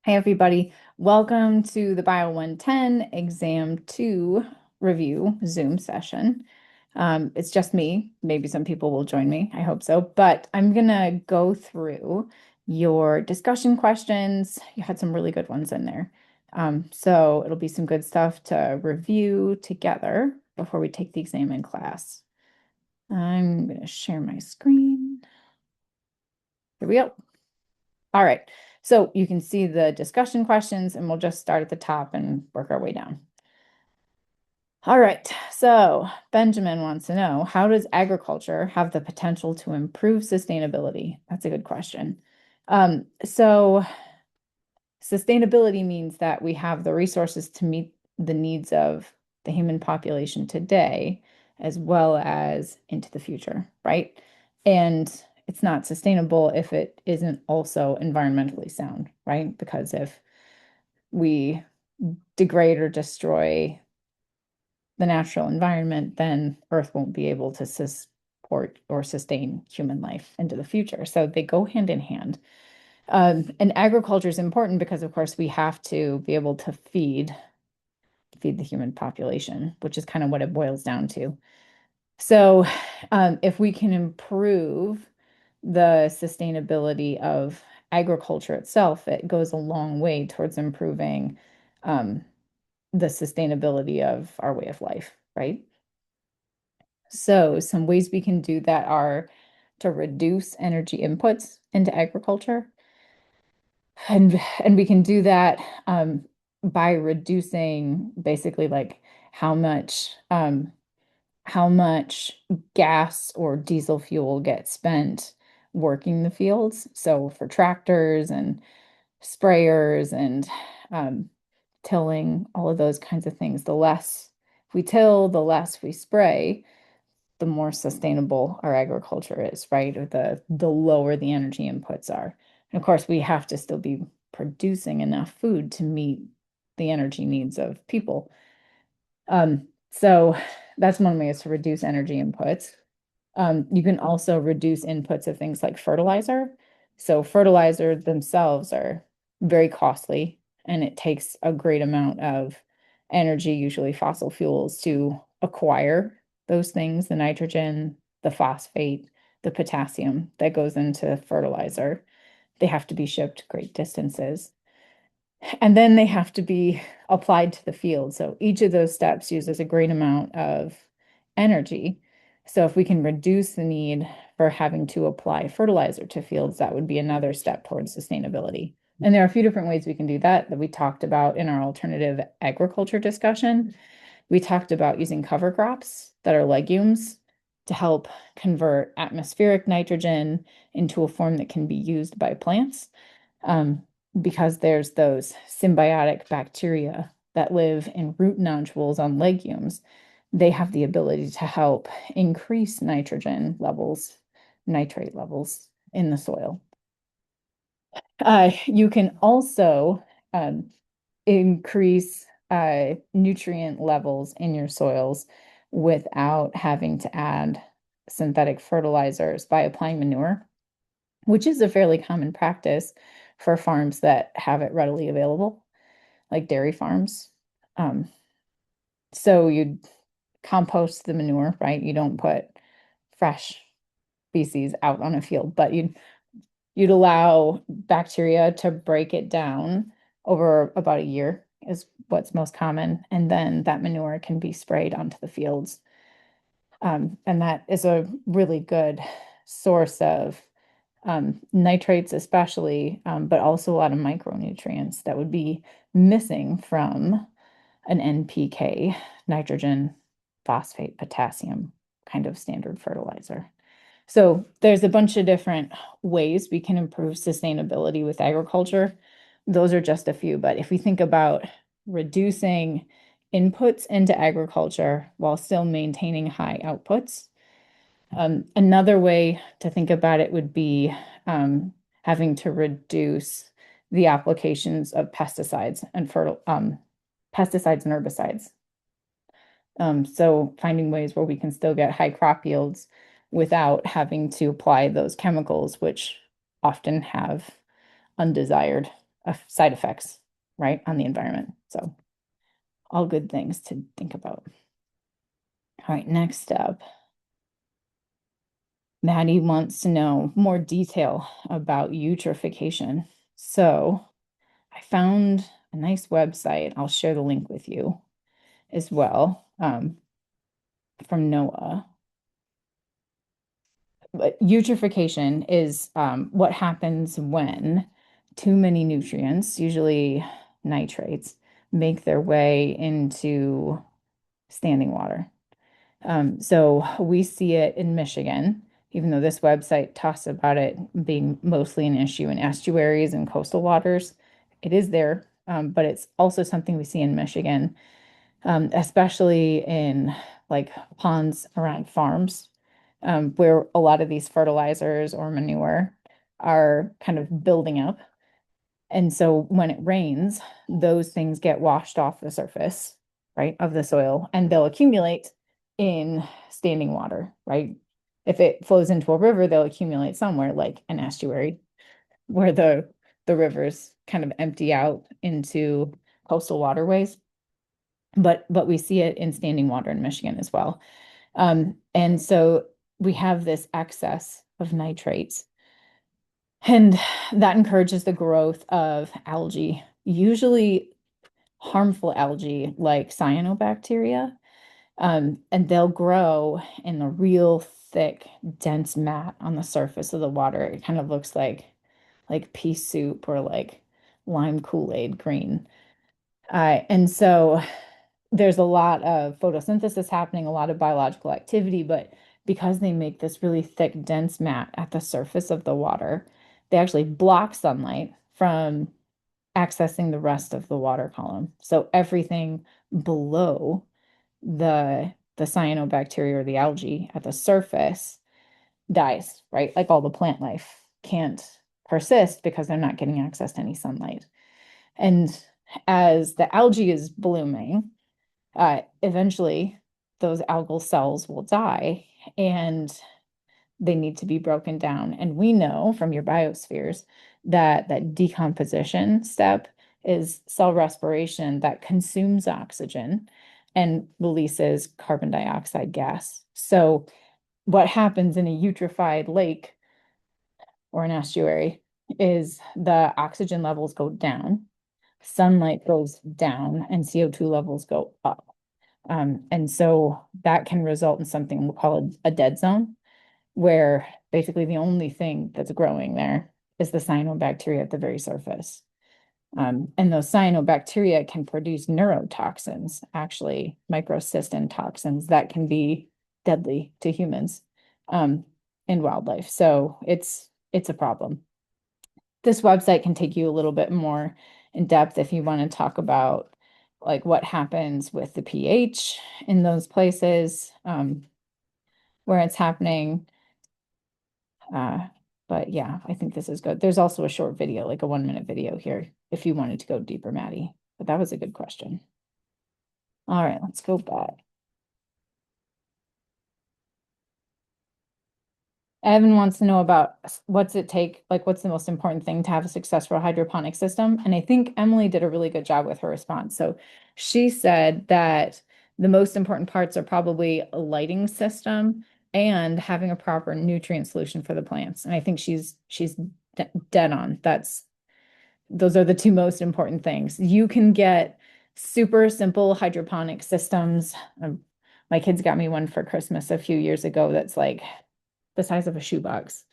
Hey everybody, welcome to the Bio110 Exam 2 review Zoom session. It's just me. Maybe some people will join me. I hope so. But I'm gonna go through your discussion questions. You had some really good ones in there. So it'll be some good stuff to review together before we take the exam in class. I'm gonna share my screen. Here we go. All right, so you can see the discussion questions and we'll just start at the top and work our way down. All right, so Benjamin wants to know, how does agriculture have the potential to improve sustainability? That's a good question. So sustainability means that we have the resources to meet the needs of the human population today, as well as into the future, right? And it's not sustainable if it isn't also environmentally sound, right? Because if we degrade or destroy the natural environment, then Earth won't be able to support or sustain human life into the future. So they go hand in hand. And agriculture is important because, of course, we have to be able to feed the human population, which is kind of what it boils down to. So, if we can improve the sustainability of agriculture itself, it goes a long way towards improving um, the sustainability of our way of life, right? So, some ways we can do that are to reduce energy inputs into agriculture. And we can do that by reducing basically like how much um, how much gas or diesel fuel gets spent working the fields. So for tractors and sprayers and um, tilling, all of those kinds of things, the less we till, the less we spray, the more sustainable our agriculture is, right? Or the lower the energy inputs are. And of course, we have to still be producing enough food to meet the energy needs of people. So that's one way, is to reduce energy inputs. You can also reduce inputs of things like fertilizer. So fertilizer themselves are very costly, and it takes a great amount of energy, usually fossil fuels, to acquire those things, the nitrogen, the phosphate, the potassium that goes into fertilizer. They have to be shipped great distances. And then they have to be applied to the field. So each of those steps uses a great amount of energy. So if we can reduce the need for having to apply fertilizer to fields, that would be another step towards sustainability. And there are a few different ways we can do that we talked about in our alternative agriculture discussion. We talked about using cover crops that are legumes to help convert atmospheric nitrogen into a form that can be used by plants. Um, because there's those symbiotic bacteria that live in root nodules on legumes. They have the ability to help increase nitrogen levels, nitrate levels in the soil. You can also um, increase nutrient levels in your soils without having to add synthetic fertilizers by applying manure, which is a fairly common practice for farms that have it readily available, like dairy farms. Um, so you'd compost the manure, right? You don't put fresh species out on a field, but you'd allow bacteria to break it down over about a year is what's most common, and then that manure can be sprayed onto the fields. And that is a really good source of nitrates especially, but also a lot of micronutrients that would be missing from an NPK, nitrogen, phosphate, potassium kind of standard fertilizer. So there's a bunch of different ways we can improve sustainability with agriculture. Those are just a few, but if we think about reducing inputs into agriculture while still maintaining high outputs, another way to think about it would be having to reduce the applications of pesticides and pesticides and herbicides. So finding ways where we can still get high crop yields without having to apply those chemicals, which often have undesired side effects, right, on the environment. So all good things to think about. All right, next up, Maddie wants to know more detail about eutrophication. So I found a nice website. I'll share the link with you as well, from NOAA. But eutrophication is what happens when too many nutrients, usually nitrates, make their way into standing water. So we see it in Michigan, even though this website talks about it being mostly an issue in estuaries and coastal waters. It is there, but it's also something we see in Michigan, especially in like ponds around farms, where a lot of these fertilizers or manure are kind of building up. And so when it rains, those things get washed off the surface, right, of the soil, and they'll accumulate in standing water, right? If it flows into a river, they'll accumulate somewhere like an estuary where the rivers kind of empty out into coastal waterways. But we see it in standing water in Michigan as well. And so we have this excess of nitrates, and that encourages the growth of algae, usually harmful algae like cyanobacteria. And they'll grow in a real thick, dense mat on the surface of the water. It kind of looks like pea soup or like lime Kool-Aid green. And so there's a lot of photosynthesis happening, a lot of biological activity, but because they make this really thick, dense mat at the surface of the water, they actually block sunlight from accessing the rest of the water column. So everything below the cyanobacteria or the algae at the surface dies, right? Like all the plant life can't persist because they're not getting access to any sunlight. And as the algae is blooming, eventually those algal cells will die and they need to be broken down. And we know from your biospheres that that decomposition step is cell respiration that consumes oxygen and releases carbon dioxide gas. So what happens in a eutrophied lake or an estuary is the oxygen levels go down, sunlight goes down, and CO2 levels go up. And so that can result in something we'll call a dead zone, where basically the only thing that's growing there is the cyanobacteria at the very surface. And those cyanobacteria can produce neurotoxins, actually microcystin toxins that can be deadly to humans, and wildlife. So it's a problem. This website can take you a little bit more in depth if you want to talk about like what happens with the pH in those places, where it's happening. But yeah, I think this is good. There's also a short video, like a 1-minute video here, if you wanted to go deeper, Maddie. But that was a good question. All right, let's go back. Evan wants to know about what's it take, like what's the most important thing to have a successful hydroponic system? And I think Emily did a really good job with her response. So she said that the most important parts are probably a lighting system and having a proper nutrient solution for the plants. And I think she's dead on. Those are the two most important things. You can get super simple hydroponic systems. My kids got me one for Christmas a few years ago that's like the size of a shoebox.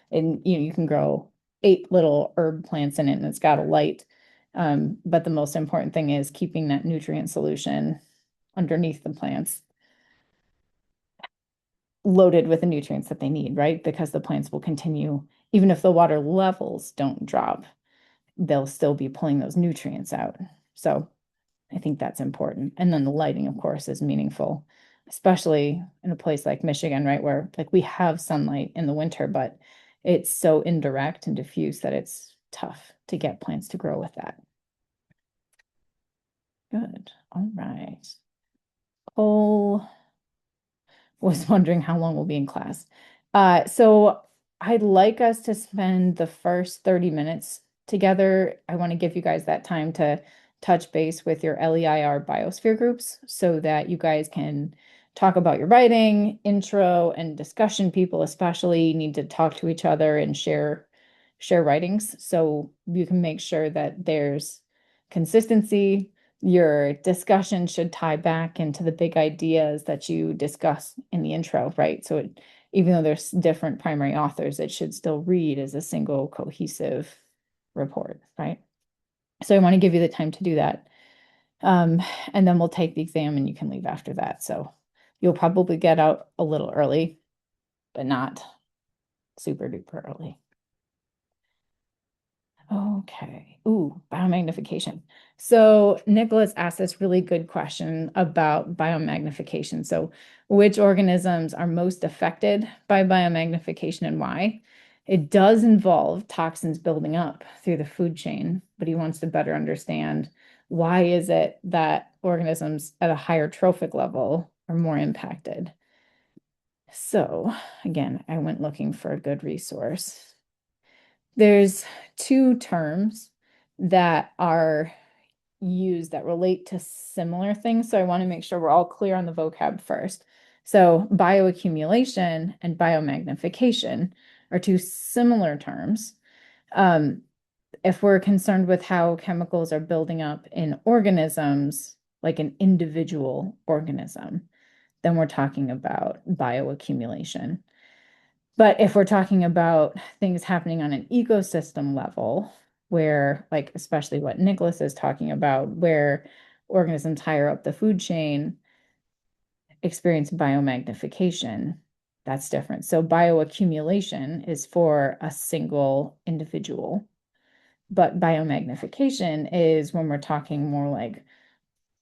And you can grow 8 little herb plants in it, and it's got a light. But the most important thing is keeping that nutrient solution underneath the plants loaded with the nutrients that they need, right? Because the plants will continue, even if the water levels don't drop, they'll still be pulling those nutrients out. So I think that's important. And then the lighting, of course, is meaningful, especially in a place like Michigan, right? Where like we have sunlight in the winter, but it's so indirect and diffuse that it's tough to get plants to grow with that. Good. All right. Cole was wondering how long we'll be in class. So I'd like us to spend the first 30 minutes together. I want to give you guys that time to touch base with your LEIR biosphere groups so that you guys can talk about your writing, intro, and discussion. People especially need to talk to each other and share writings so you can make sure that there's consistency. Your discussion should tie back into the big ideas that you discuss in the intro, right? So even though there's different primary authors, it should still read as a single cohesive report, right? So I want to give you the time to do that. And then we'll take the exam and you can leave after that. So you'll probably get out a little early, but not super duper early. Okay. Ooh, biomagnification. So Nicholas asked this really good question about biomagnification. So which organisms are most affected by biomagnification and why? It does involve toxins building up through the food chain, but he wants to better understand why is it that organisms at a higher trophic level are more impacted. So again, I went looking for a good resource. There's two terms that are used that relate to similar things. So I want to make sure we're all clear on the vocab first. So bioaccumulation and biomagnification are two similar terms. If we're concerned with how chemicals are building up in organisms, like an individual organism, then we're talking about bioaccumulation. But if we're talking about things happening on an ecosystem level, where, like, especially what Nicholas is talking about, where organisms higher up the food chain experience biomagnification, that's different. So bioaccumulation is for a single individual, but biomagnification is when we're talking more like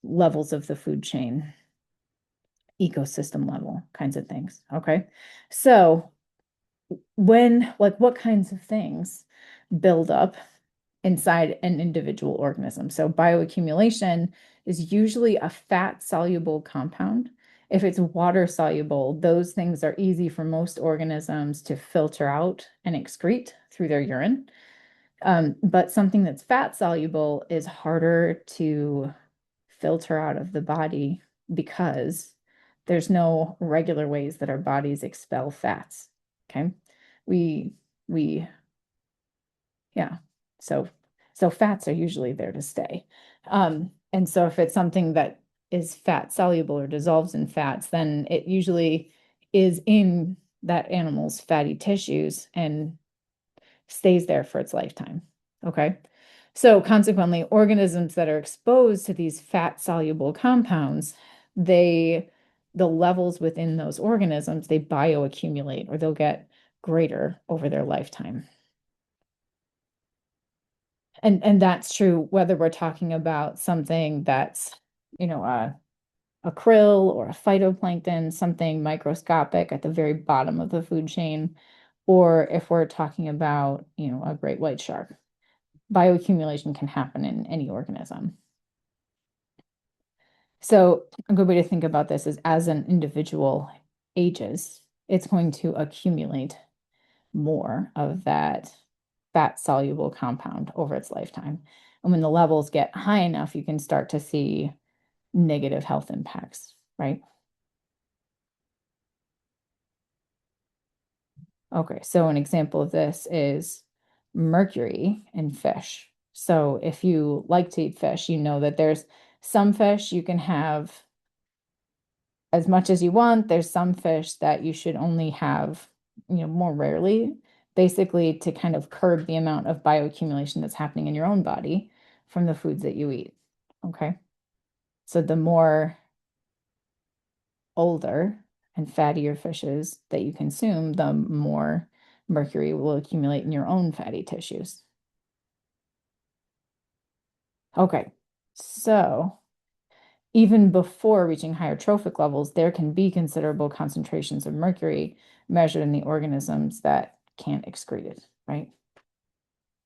levels of the food chain, ecosystem level kinds of things. Okay. So what kinds of things build up inside an individual organism? So bioaccumulation is usually a fat soluble compound. If it's water soluble, those things are easy for most organisms to filter out and excrete through their urine. But something that's fat soluble is harder to filter out of the body because there's no regular ways that our bodies expel fats. Okay. We, we, yeah. So, so fats are usually there to stay. And so if it's something that is fat soluble or dissolves in fats, then it usually is in that animal's fatty tissues and stays there for its lifetime. Okay. So consequently, organisms that are exposed to these fat soluble compounds, the levels within those organisms, they bioaccumulate or they'll get greater over their lifetime. And that's true whether we're talking about something that's, a krill or a phytoplankton, something microscopic at the very bottom of the food chain, or if we're talking about, a great white shark. Bioaccumulation can happen in any organism. So a good way to think about this is as an individual ages, it's going to accumulate more of that fat soluble compound over its lifetime. And when the levels get high enough, you can start to see negative health impacts, right? Okay, so an example of this is mercury in fish. So if you like to eat fish, you know that there's some fish you can have as much as you want. There's some fish that you should only have, more rarely, basically to kind of curb the amount of bioaccumulation that's happening in your own body from the foods that you eat. Okay. So the more older and fattier fishes that you consume, the more mercury will accumulate in your own fatty tissues. Okay. So even before reaching higher trophic levels, there can be considerable concentrations of mercury measured in the organisms that can't excrete it, right?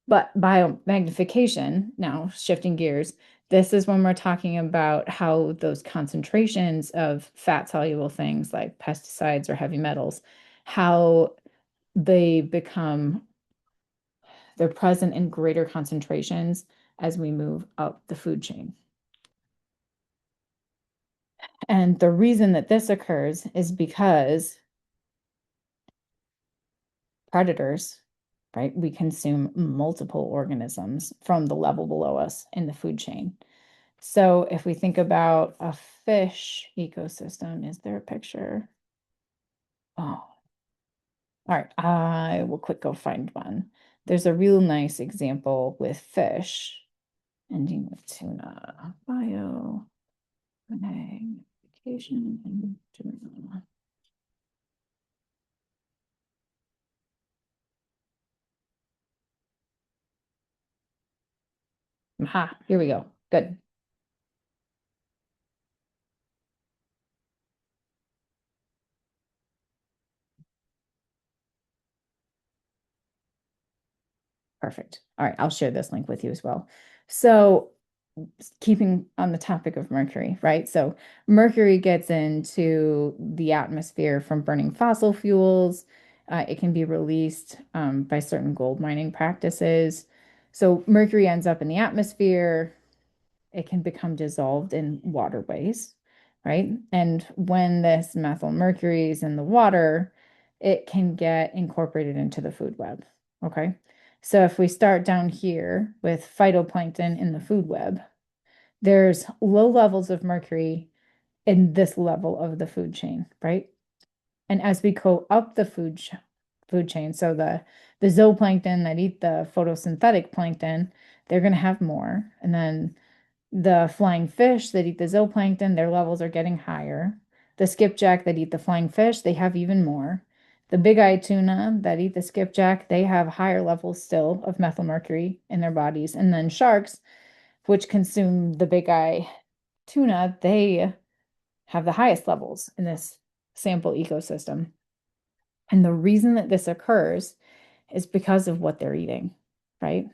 But biomagnification, now shifting gears, this is when we're talking about how those concentrations of fat soluble things like pesticides or heavy metals, how they become they're present in greater concentrations as we move up the food chain. And the reason that this occurs is because predators, right? We consume multiple organisms from the level below us in the food chain. So if we think about a fish ecosystem, is there a picture? Oh, all right. I will quick go find one. There's a real nice example with fish, ending with tuna, biomagnification and tuna. Aha, here we go. Good. Perfect. All right, I'll share this link with you as well. So, keeping on the topic of mercury, right? So, mercury gets into the atmosphere from burning fossil fuels. It can be released by certain gold mining practices. So, mercury ends up in the atmosphere. It can become dissolved in waterways, right? And when this methyl mercury is in the water, it can get incorporated into the food web. Okay. So if we start down here with phytoplankton in the food web, there's low levels of mercury in this level of the food chain, right? And as we go up the food chain, so the zooplankton that eat the photosynthetic plankton, they're going to have more. And then the flying fish that eat the zooplankton, their levels are getting higher. The skipjack that eat the flying fish, they have even more. The big-eye tuna that eat the skipjack, they have higher levels still of methylmercury in their bodies. And then sharks, which consume the big-eye tuna, they have the highest levels in this sample ecosystem. And the reason that this occurs is because of what they're eating, right?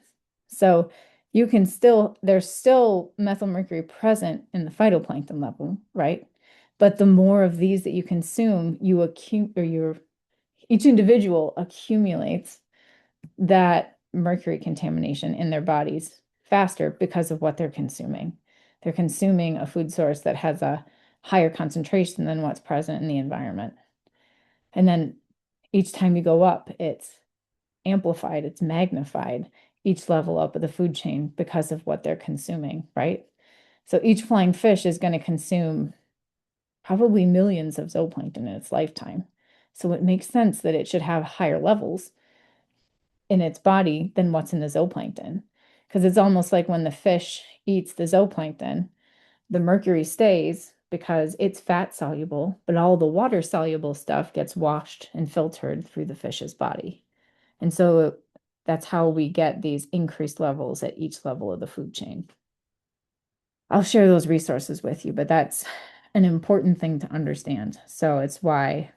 So you can still, there's still methylmercury present in the phytoplankton level, right? But the more of these that you consume, you accumulate, or each individual accumulates that mercury contamination in their bodies faster because of what they're consuming. They're consuming a food source that has a higher concentration than what's present in the environment. And then each time you go up, it's amplified, it's magnified each level up of the food chain because of what they're consuming, right? So each flying fish is going to consume probably millions of zooplankton in its lifetime. So it makes sense that it should have higher levels in its body than what's in the zooplankton. Because it's almost like when the fish eats the zooplankton, the mercury stays because it's fat soluble, but all the water soluble stuff gets washed and filtered through the fish's body. And so that's how we get these increased levels at each level of the food chain. I'll share those resources with you, but that's an important thing to understand. So it's why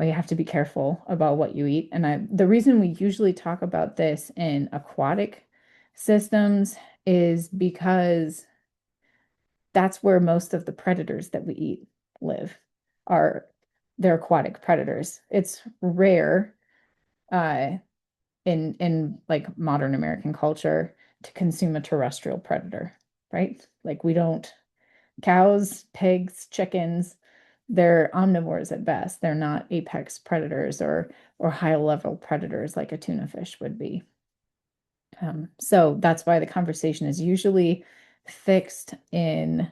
you have to be careful about what you eat. And the reason we usually talk about this in aquatic systems is because that's where most of the predators that we eat live, are they're aquatic predators. It's rare uh, in like modern American culture to consume a terrestrial predator, right? Like we don't, cows, pigs, chickens, they're omnivores at best. They're not apex predators or high level predators like a tuna fish would be. So that's why the conversation is usually fixed in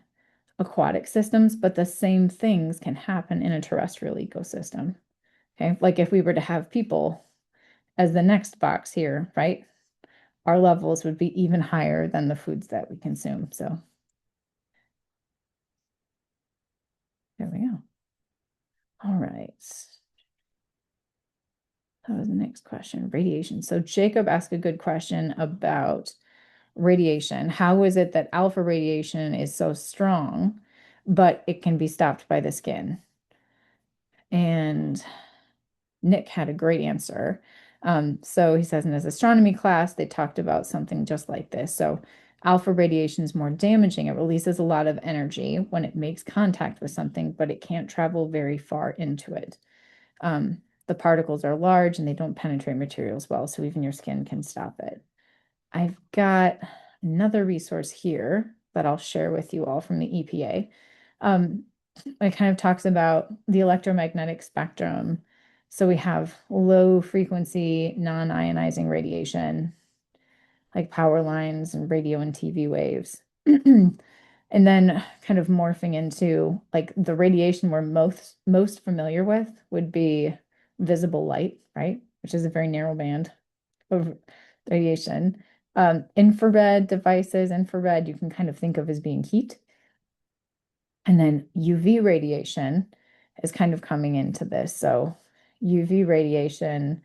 aquatic systems, but the same things can happen in a terrestrial ecosystem. Okay, like if we were to have people as the next box here, right? Our levels would be even higher than the foods that we consume. So there we go. All right. That was the next question. Radiation. So Jacob asked a good question about radiation. How is it that alpha radiation is so strong, but it can be stopped by the skin? And Nick had a great answer. So he says in his astronomy class, they talked about something just like this. So alpha radiation is more damaging. It releases a lot of energy when it makes contact with something, but it can't travel very far into it. the particles are large and they don't penetrate materials well, so even your skin can stop it. I've got another resource here that I'll share with you all from the EPA. It kind of talks about the electromagnetic spectrum. So we have low frequency, non-ionizing radiation, like power lines and radio and TV waves. And then kind of morphing into like the radiation we're most familiar with would be visible light, right? Which is a very narrow band of radiation. Infrared devices, infrared you can kind of think of as being heat. And then UV radiation is kind of coming into this. So UV radiation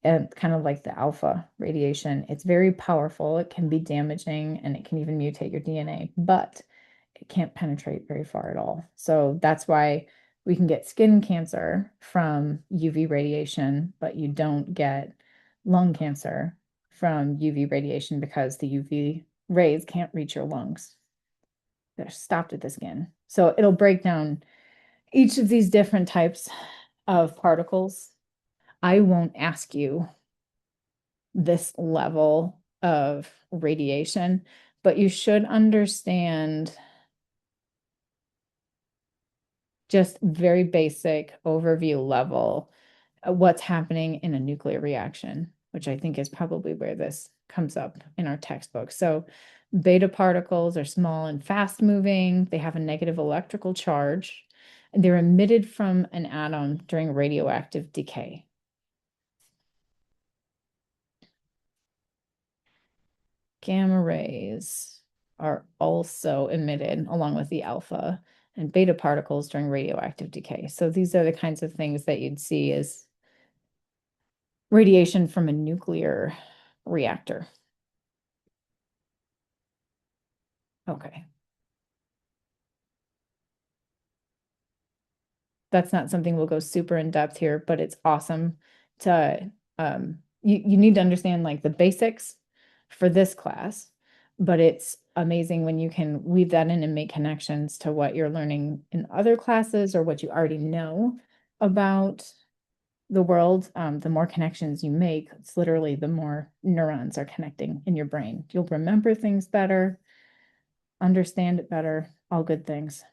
and kind of like the alpha radiation, it's very powerful. It can be damaging and it can even mutate your DNA, but it can't penetrate very far at all. So that's why we can get skin cancer from UV radiation, but you don't get lung cancer from UV radiation because the UV rays can't reach your lungs. They're stopped at the skin. So it'll break down each of these different types of particles. I won't ask you this level of radiation, but you should understand just very basic overview level of what's happening in a nuclear reaction, which I think is probably where this comes up in our textbook. So beta particles are small and fast moving. They have a negative electrical charge. They're emitted from an atom during radioactive decay. Gamma rays are also emitted along with the alpha and beta particles during radioactive decay. So these are the kinds of things that you'd see as radiation from a nuclear reactor. Okay. That's not something we'll go super in depth here, but it's awesome to you need to understand like the basics for this class, but it's amazing when you can weave that in and make connections to what you're learning in other classes or what you already know about the world. The more connections you make, it's literally the more neurons are connecting in your brain. You'll remember things better, understand it better, all good things.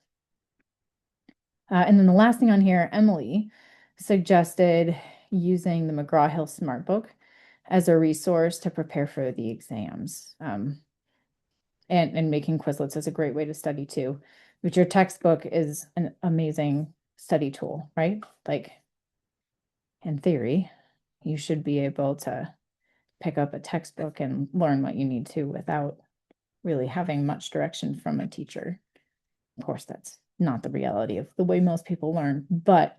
And then the last thing on here, Emily suggested using the McGraw-Hill Smart Book as a resource to prepare for the exams. And making Quizlets is a great way to study too. But your textbook is an amazing study tool, right? Like in theory, you should be able to pick up a textbook and learn what you need to without really having much direction from a teacher. Of course, that's not the reality of the way most people learn, but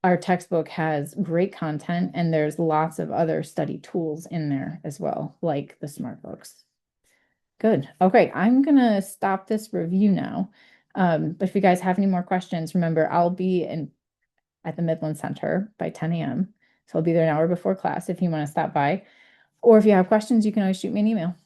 our textbook has great content and there's lots of other study tools in there as well, like the smart books. Good. Okay, I'm gonna stop this review now. But if you guys have any more questions, remember I'll be at the Midland Center by 10 a.m. So I'll be there an hour before class if you want to stop by. Or if you have questions, you can always shoot me an email.